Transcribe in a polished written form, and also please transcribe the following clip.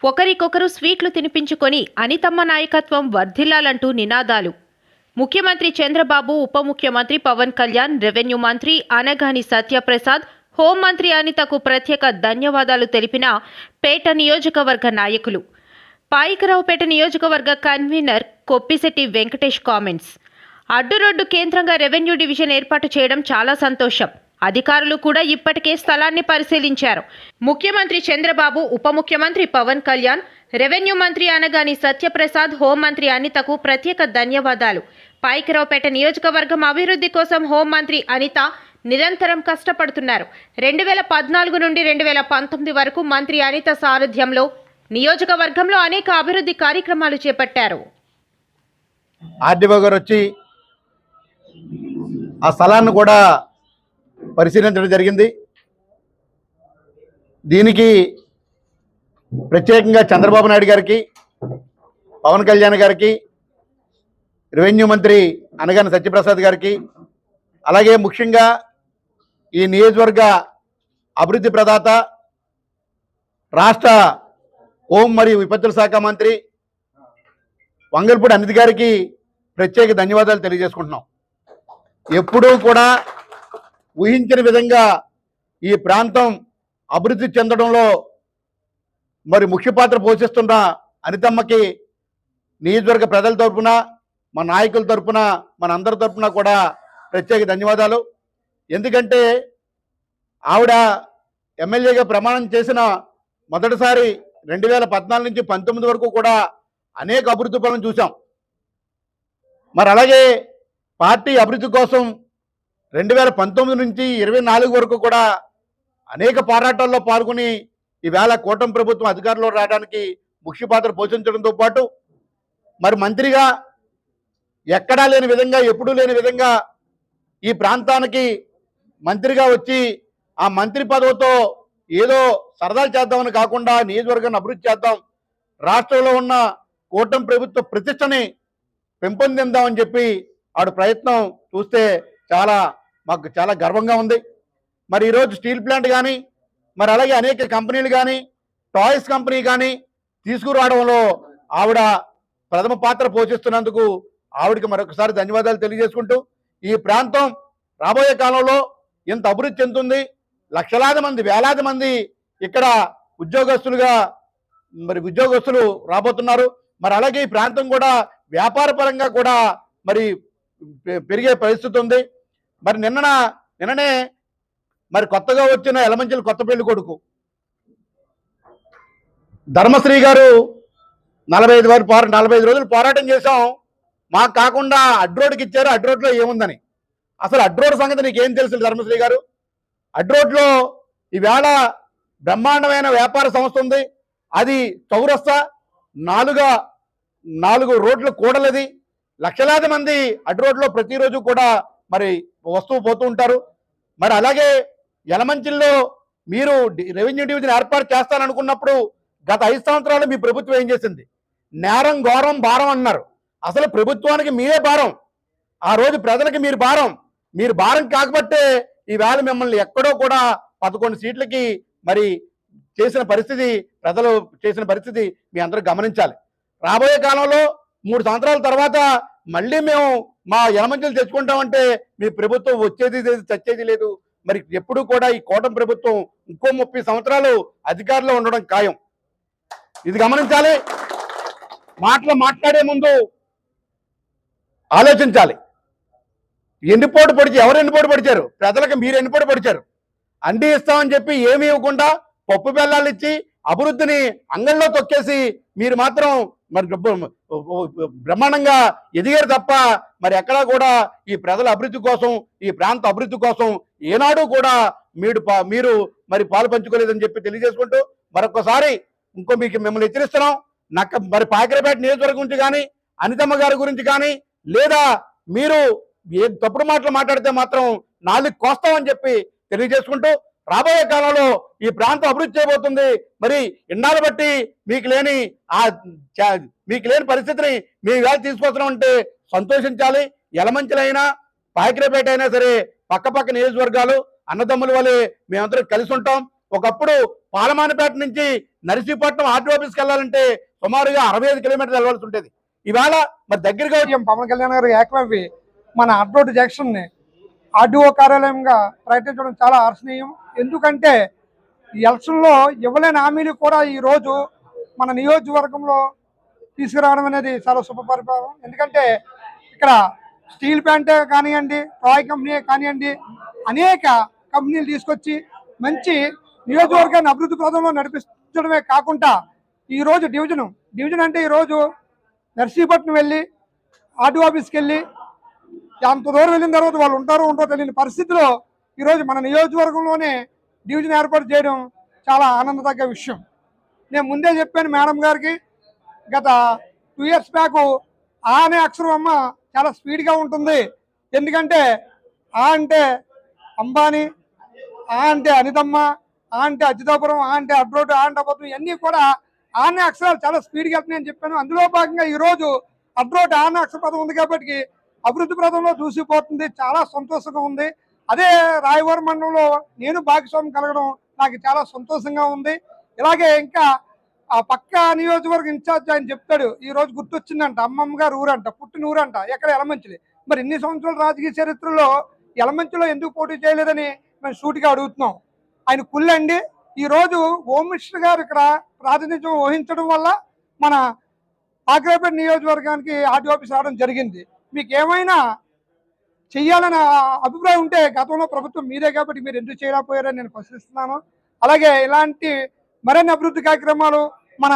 ఒకరికొకరు స్వీట్లు తినిపించుకొని అనితమ్మ నాయకత్వం వర్ధిల్లాలంటూ నినాదాలు. ముఖ్యమంత్రి చంద్రబాబు, ఉప ముఖ్యమంత్రి పవన్ కళ్యాణ్, రెవెన్యూ మంత్రి అనగాని సత్యప్రసాద్, హోంమంత్రి అనితకు ప్రత్యేక ధన్యవాదాలు తెలిపిన పేట నియోజకవర్గ నాయకులు. పాయికరావుపేట నియోజకవర్గ కన్వీనర్ కొప్పిశెట్టి వెంకటేష్ కామెంట్స్. అడ్డురోడ్డు కేంద్రంగా రెవెన్యూ డివిజన్ ఏర్పాటు చేయడం చాలా సంతోషం. అధికారులు కూడా ఇప్పటికే స్థలాన్ని పరిశీలించారు. ముఖ్యమంత్రి చంద్రబాబు, ఉప ముఖ్యమంత్రి పవన్ కళ్యాణ్, రెవెన్యూ మంత్రి అనగాని సత్యప్రసాద్, హోంమంత్రి అనితకు ప్రత్యేక ధన్యవాదాలు. పాయికరావుపేట నియోజకవర్గం అభివృద్ధి కోసం హోంమంత్రి అనిత నిరంతరం కష్టపడుతున్నారు. 2014 నుండి 2019 వరకు మంత్రి అనిత సారథ్యంలో నియోజకవర్గంలో అనేక అభివృద్ధి కార్యక్రమాలు చేపట్టారు. ఆర్డీఓ గారు వచ్చి ఆ స్థలాన్ని కూడా పరిశీలించడం జరిగింది. దీనికి ప్రత్యేకంగా చంద్రబాబు నాయుడు గారికి, పవన్ కళ్యాణ్ గారికి, రెవెన్యూ మంత్రి అనగాని సత్యప్రసాద్ గారికి, అలాగే ముఖ్యంగా ఈ నియోజకవర్గ అభివృద్ధి ప్రదాత, రాష్ట్ర హోం మరియు విపత్తుల శాఖ మంత్రి వంగల్పూడి అనిత గారికి ప్రత్యేక ధన్యవాదాలు తెలియజేసుకుంటున్నాం. ఎప్పుడూ కూడా ఊహించిన విధంగా ఈ ప్రాంతం అభివృద్ధి చెందడంలో మరి ముఖ్య పాత్ర పోషిస్తున్న అనితమ్మకి నియోజకవర్గ ప్రజల తరఫున, మన నాయకుల తరఫున, మన అందరి తరఫున కూడా ప్రత్యేక ధన్యవాదాలు. ఎందుకంటే ఆవిడ ఎమ్మెల్యేగా ప్రమాణం చేసిన మొదటిసారి 2014 నుంచి 19 వరకు కూడా అనేక అభివృద్ధి పనులను చూసాం. మరి అలాగే పార్టీ అభివృద్ధి కోసం 2019 నుంచి 24 వరకు కూడా అనేక పోరాటాల్లో పాల్గొని ఈవేళ కూటమి ప్రభుత్వం అధికారంలో రావడానికి ముఖ్య పాత్ర పోషించడంతో పాటు మరి మంత్రిగా ఎక్కడా లేని విధంగా, ఎప్పుడూ లేని విధంగా ఈ ప్రాంతానికి మంత్రిగా వచ్చి ఆ మంత్రి పదవితో ఏదో సరదాలు చేద్దామని కాకుండా నియోజకవర్గాన్ని అభివృద్ధి చేద్దాం, రాష్ట్రంలో ఉన్న కూటమి ప్రభుత్వ ప్రతిష్టని పెంపొందిద్దామని చెప్పి ఆవిడ ప్రయత్నం చూస్తే మాకు చాలా గర్వంగా ఉంది. మరి ఈరోజు స్టీల్ ప్లాంట్ కానీ, మరి అలాగే అనేక కంపెనీలు కానీ, టాయ్స్ కంపెనీ కానీ తీసుకురావడంలో ఆవిడ ప్రథమ పాత్ర పోషిస్తున్నందుకు ఆవిడకి మరొకసారి ధన్యవాదాలు తెలియజేసుకుంటూ, ఈ ప్రాంతం రాబోయే కాలంలో ఎంత అభివృద్ధి చెందుతుంది, లక్షలాది మంది, వేలాది మంది ఇక్కడ ఉద్యోగస్తులు రాబోతున్నారు. మరి అలాగే ఈ ప్రాంతం కూడా వ్యాపార పరంగా కూడా మరి పెరిగే పరిస్థితి ఉంది. మరి నిన్ననే మరి కొత్తగా వచ్చిన ఎలమంచిలి కొత్త పెళ్లి కొడుకు ధర్మశ్రీ గారు 45 రోజులు పోరాటం చేశాం, మాకు కాకుండా అడ్రోడ్కి ఇచ్చారు, అడ్రోడ్లో ఏముందని. అసలు అడ్రోడ్ సంగతి నీకేం తెలుసు ధర్మశ్రీ గారు? అడ్రోడ్లో ఈవేళ బ్రహ్మాండమైన వ్యాపార సంస్థ ఉంది. అది చౌరస్తా 4 రోడ్లు కూడలది. లక్షలాది మంది అడ్రోడ్లో ప్రతిరోజు కూడా మరి వస్తూ పోతూ ఉంటారు. మరి అలాగే యలమంచిల్లో మీరు రెవెన్యూ డివిజన్ ఏర్పాటు చేస్తాననుకున్నప్పుడు గత 5 సంవత్సరాలు మీ ప్రభుత్వం ఏం చేసింది? నేరం, ఘోరం, భారం అన్నారు. అసలు ప్రభుత్వానికి మీరే భారం. ఆ రోజు ప్రజలకి మీరు భారం కాకపోతే ఈవేళ మిమ్మల్ని ఎక్కడో కూడా 11 సీట్లకి మరి ప్రజలు చేసిన పరిస్థితి మీ అందరూ గమనించాలి. రాబోయే కాలంలో 3 సంవత్సరాల తర్వాత మళ్ళీ మేము మా యలమంచిలు తెచ్చుకుంటామంటే మీ ప్రభుత్వం వచ్చేది లేదు, చచ్చేది లేదు. మరి ఎప్పుడు కూడా ఈ కూటమి ప్రభుత్వం ఇంకో 30 సంవత్సరాలు అధికారంలో ఉండడం ఖాయం. ఇది గమనించాలి. మాట్లాడే ముందు ఆలోచించాలి. ఎవరు ఎన్నిపోటు పడిచారు? ప్రజలకు మీరు ఎన్నిపోటు పడిచారు. అండి ఇస్తామని చెప్పి ఏమీ ఇవ్వకుండా పప్పు బెల్లాలు ఇచ్చి అభివృద్ధిని అంగంలో తొక్కేసి మీరు మాత్రం మరి బ్రహ్మాండంగా ఎదిగారు తప్ప మరి ఎక్కడా కూడా ఈ ప్రజల అభివృద్ధి కోసం, ఈ ప్రాంత అభివృద్ధి కోసం ఏనాడు కూడా మీరు మరి పాలు పంచుకోలేదని చెప్పి తెలియజేసుకుంటూ మరొకసారి మిమ్మల్ని హెచ్చరిస్తున్నాం. మరి పాకిరపేట నియోజకవర్గం గురించి కానీ, అనితమ్మ గారి గురించి కానీ, లేదా మీరు ఏ తప్పుడు మాటలు మాట్లాడితే మాత్రం 4 కోస్తామని చెప్పి తెలియజేసుకుంటూ, రాబోయే కాలంలో ఈ ప్రాంతం అభివృద్ధి చేయబోతుంది. మరి ఇన్నాళ్ళు బట్టి మీకు లేని పరిస్థితిని మీ వేళ తీసుకొస్తున్నామంటే సంతోషించాలి. యలమంచిలైనా, పాకిరపేట అయినా సరే పక్క నియోజకవర్గాలు, అన్నదమ్ముల వల్లే మేమందరం కలిసి ఉంటాం. ఒకప్పుడు పాలమానపేట నుంచి నర్సీపట్నం ఆర్టీ ఆఫీస్కి వెళ్ళాలంటే సుమారుగా 65 కిలోమీటర్లు వెళ్ళవలసి ఉండేది. ఇవాళ మరి దగ్గరగా పవన్ కళ్యాణ్ గారు ఏకమవి మన అడ్రోడ్ జంక్షన్ ని ఆర్డీఓ కార్యాలయంగా ప్రకటించడం చాలా హర్షణీయం. ఎందుకంటే ఎలక్షన్ లో ఇవ్వలేని హామీలు కూడా ఈ రోజు మన నియోజకవర్గంలో తీసుకురావడం అనేది చాలా శుభ పరిపాలన. ఎందుకంటే ఇక్కడ స్టీల్ ప్లాంటే కానివ్వండి, ట్రాయ్ కంపెనీ కానివ్వండి, అనేక కంపెనీలు తీసుకొచ్చి మంచి నియోజకవర్గాన్ని అభివృద్ధి పథంలో నడిపించడమే కాకుండా ఈరోజు డివిజన్ అంటే ఈరోజు నర్సీపట్నం వెళ్ళి ఆర్డీఓ ఆఫీస్కి వెళ్ళి అంత దూరం వెళ్ళిన తర్వాత వాళ్ళు ఉంటారో తెలియని పరిస్థితిలో ఈరోజు మన నియోజకవర్గంలోనే డివిజన్ ఏర్పాటు చేయడం చాలా ఆనందదగ్గ విషయం. నేను ముందే చెప్పాను మేడం గారికి, గత 2 years బ్యాక్ ఆ అనే అక్షరం అమ్మ చాలా స్పీడ్గా ఉంటుంది. ఎందుకంటే ఆ అంటే అంబానీ, ఆ అంటే అనితమ్మ, ఆ అంటే అచ్యుతాపురం, ఆ అంటే అడ్రోడ్, ఆ అంటే అబద్ధం, ఇవన్నీ కూడా ఆ అనే అక్షరాలు చాలా స్పీడ్గా వెళ్తున్నాయని చెప్పాను. అందులో భాగంగా ఈరోజు అడ్రోడ్ ఆ అనే అక్షర పదం ఉంది కాబట్టి అభివృద్ధి పథంలో దూసిపోతుంది. చాలా సంతోషంగా ఉంది. అదే రాయవరం మండలంలో నేను భాగస్వామ్యం కలగడం నాకు చాలా సంతోషంగా ఉంది. ఇలాగే ఇంకా ఆ పక్క నియోజకవర్గ ఇన్ఛార్జ్ ఆయన చెప్తాడు, ఈ రోజు గుర్తొచ్చిందంట అమ్మమ్మ గారు ఊరంట, పుట్టిన ఊరంట, ఎక్కడ ఎలమంచిలి. మరి ఇన్ని సంవత్సరాల రాజకీయ చరిత్రలో ఎలమంచిలో ఎందుకు పోటీ చేయలేదని మేము సూటిగా అడుగుతున్నాం. ఆయన కుళ్ళండి. ఈ రోజు హోమ్ మినిస్టర్ గారు ఇక్కడ ప్రాతినిధ్యం వహించడం వల్ల మన ఆగ్రాపేట నియోజకవర్గానికి ఆర్డీఓ ఆఫీస్ రావడం జరిగింది. మీకు ఏమైనా చెయ్యాలని అభిప్రాయం ఉంటే గతంలో ప్రభుత్వం మీదే కాబట్టి మీరు ఎందుకు చేయలేకపోయారని నేను ప్రశ్నిస్తున్నాను. అలాగే ఇలాంటి మరిన్ని అభివృద్ధి కార్యక్రమాలు మన